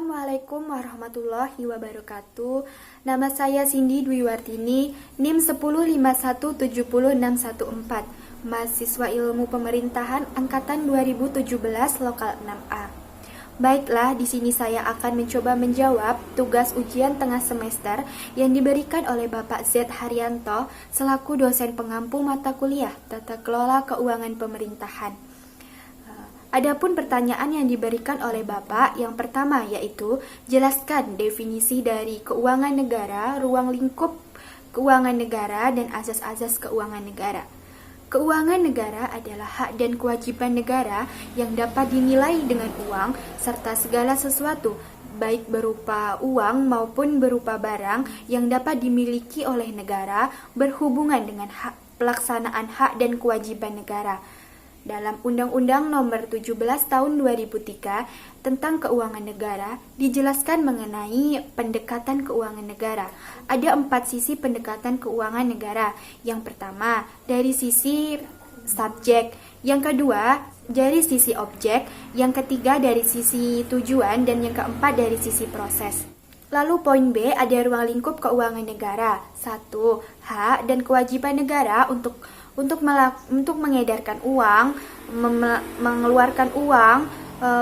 Assalamualaikum warahmatullahi wabarakatuh. Nama saya Cindy Dwiwartini, NIM 105170614, mahasiswa Ilmu Pemerintahan angkatan 2017 Lokal 6A. Baiklah, di sini saya akan mencoba menjawab tugas ujian tengah semester yang diberikan oleh Bapak Z. Haryanto selaku dosen pengampu mata kuliah Tata Kelola Keuangan Pemerintahan. Adapun pertanyaan yang diberikan oleh Bapak yang pertama yaitu jelaskan definisi dari keuangan negara, ruang lingkup keuangan negara, dan asas-asas keuangan negara. Keuangan negara adalah hak dan kewajiban negara yang dapat dinilai dengan uang serta segala sesuatu, baik berupa uang maupun berupa barang yang dapat dimiliki oleh negara berhubungan dengan pelaksanaan hak dan kewajiban negara. Dalam Undang-Undang Nomor 17 Tahun 2003 tentang Keuangan Negara dijelaskan mengenai pendekatan keuangan negara. Ada 4 sisi pendekatan keuangan negara. Yang pertama, dari sisi subjek. Yang kedua, dari sisi objek. Yang ketiga, dari sisi tujuan. Dan yang keempat, dari sisi proses. Lalu poin B, ada ruang lingkup keuangan negara. 1. Hak dan kewajiban negara untuk mengedarkan uang, mengeluarkan uang,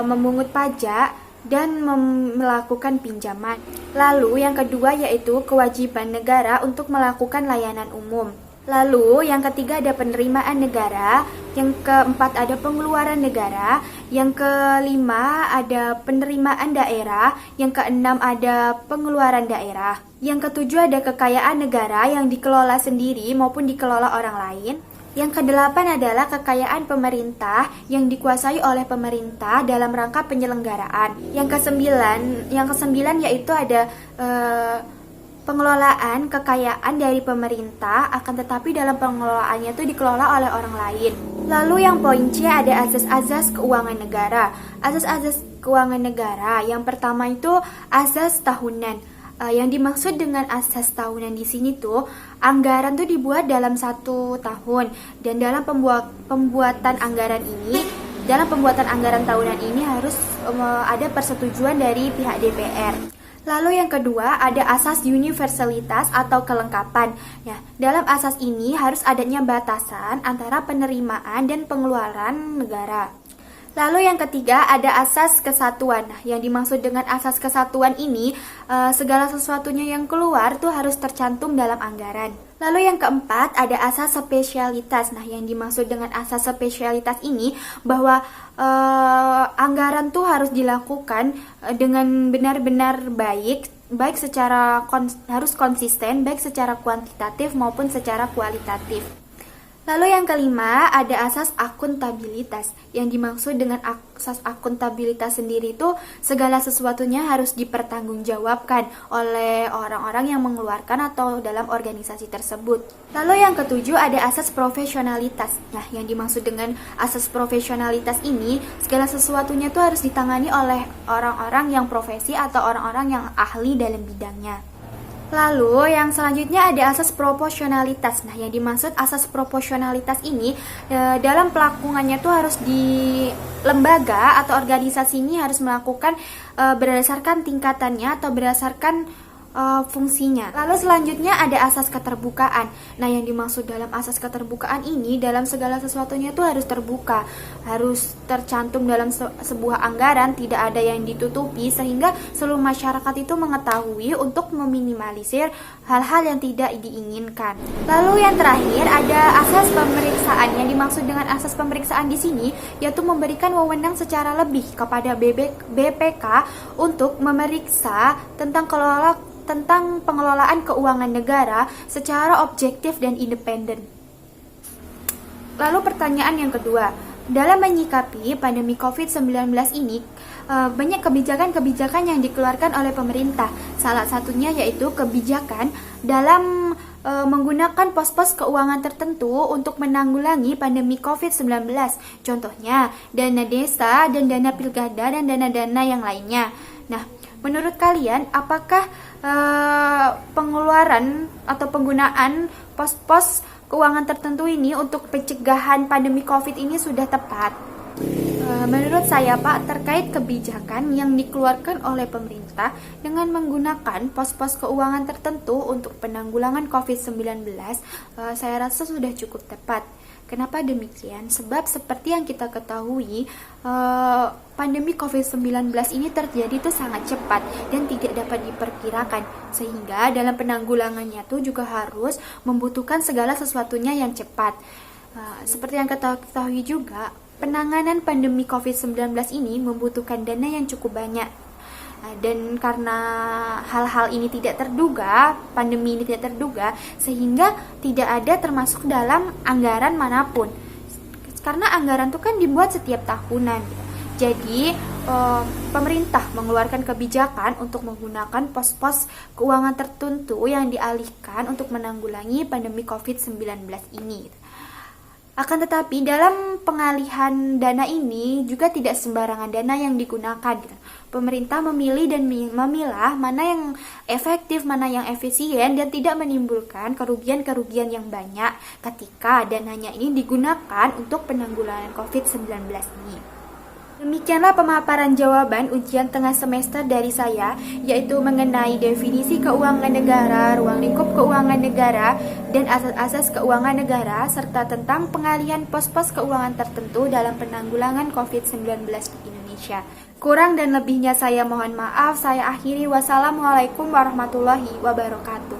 memungut pajak, dan melakukan pinjaman. Lalu yang kedua yaitu kewajiban negara untuk melakukan layanan umum. Lalu yang ketiga ada penerimaan negara, yang keempat ada pengeluaran negara, yang kelima ada penerimaan daerah, yang keenam ada pengeluaran daerah, yang ketujuh ada kekayaan negara yang dikelola sendiri maupun dikelola orang lain. Yang kedelapan adalah kekayaan pemerintah yang dikuasai oleh pemerintah dalam rangka penyelenggaraan. Yang kesembilan yaitu ada pengelolaan kekayaan dari pemerintah, akan tetapi dalam pengelolaannya itu dikelola oleh orang lain. Lalu yang poin C ada asas-asas keuangan negara. Asas-asas keuangan negara yang pertama itu asas tahunan. Yang dimaksud dengan asas tahunan di sini tuh anggaran tuh dibuat dalam 1 tahun, dan dalam pembuatan anggaran tahunan ini harus ada persetujuan dari pihak DPR. Lalu yang kedua ada asas universalitas atau kelengkapan. Ya, dalam asas ini harus adanya batasan antara penerimaan dan pengeluaran negara. Lalu yang ketiga ada asas kesatuan. Nah, yang dimaksud dengan asas kesatuan ini segala sesuatunya yang keluar tuh harus tercantum dalam anggaran. Lalu yang keempat ada asas spesialitas. Nah, yang dimaksud dengan asas spesialitas ini bahwa anggaran tuh harus dilakukan dengan benar-benar baik secara harus konsisten, baik secara kuantitatif maupun secara kualitatif. Lalu yang kelima ada asas akuntabilitas. Yang dimaksud dengan asas akuntabilitas sendiri itu segala sesuatunya harus dipertanggungjawabkan oleh orang-orang yang mengeluarkan atau dalam organisasi tersebut. Lalu yang ketujuh ada asas profesionalitas. Nah, yang dimaksud dengan asas profesionalitas ini segala sesuatunya itu harus ditangani oleh orang-orang yang profesi atau orang-orang yang ahli dalam bidangnya. Lalu yang selanjutnya ada asas proporsionalitas. Nah, yang dimaksud asas proporsionalitas ini dalam pelakungannya tuh harus di lembaga atau organisasi ini harus melakukan berdasarkan tingkatannya atau berdasarkan fungsinya. Lalu selanjutnya ada asas keterbukaan. Nah, yang dimaksud dalam asas keterbukaan ini dalam segala sesuatunya itu harus terbuka, harus tercantum dalam sebuah anggaran, tidak ada yang ditutupi sehingga seluruh masyarakat itu mengetahui untuk meminimalisir hal-hal yang tidak diinginkan. Lalu yang terakhir ada asas pemeriksaan. Yang dimaksud dengan asas pemeriksaan di sini yaitu memberikan wewenang secara lebih kepada BPK untuk memeriksa tentang pengelolaan keuangan negara secara objektif dan independen. Lalu pertanyaan yang kedua, dalam menyikapi pandemi COVID-19 ini, banyak kebijakan-kebijakan yang dikeluarkan oleh pemerintah. Salah satunya yaitu kebijakan dalam menggunakan pos-pos keuangan tertentu untuk menanggulangi pandemi COVID-19. Contohnya, dana desa dan dana pilkada dan dana-dana yang lainnya. Nah, menurut kalian, apakah pengeluaran atau penggunaan pos-pos keuangan tertentu ini untuk pencegahan pandemi COVID ini sudah tepat? Menurut saya Pak, terkait kebijakan yang dikeluarkan oleh pemerintah dengan menggunakan pos-pos keuangan tertentu untuk penanggulangan COVID-19, saya rasa sudah cukup tepat. Kenapa demikian? Sebab seperti yang kita ketahui, pandemi COVID-19 ini terjadi itu sangat cepat dan tidak dapat diperkirakan. Sehingga dalam penanggulangannya itu juga harus membutuhkan segala sesuatunya yang cepat. Seperti yang kita ketahui juga, penanganan pandemi COVID-19 ini membutuhkan dana yang cukup banyak. Dan karena hal-hal ini tidak terduga, pandemi ini tidak terduga, sehingga tidak ada termasuk dalam anggaran manapun. Karena anggaran itu kan dibuat setiap tahunan. Jadi pemerintah mengeluarkan kebijakan untuk menggunakan pos-pos keuangan tertentu yang dialihkan untuk menanggulangi pandemi COVID-19 ini. Akan tetapi dalam pengalihan dana ini juga tidak sembarangan dana yang digunakan. Pemerintah memilih dan memilah mana yang efektif, mana yang efisien dan tidak menimbulkan kerugian-kerugian yang banyak ketika dananya ini digunakan untuk penanggulangan COVID-19 ini. Demikianlah pemaparan jawaban ujian tengah semester dari saya, yaitu mengenai definisi keuangan negara, ruang lingkup keuangan negara, dan asas-asas keuangan negara, serta tentang pengalihan pos-pos keuangan tertentu dalam penanggulangan COVID-19 di Indonesia. Kurang dan lebihnya saya mohon maaf, saya akhiri. Wassalamualaikum warahmatullahi wabarakatuh.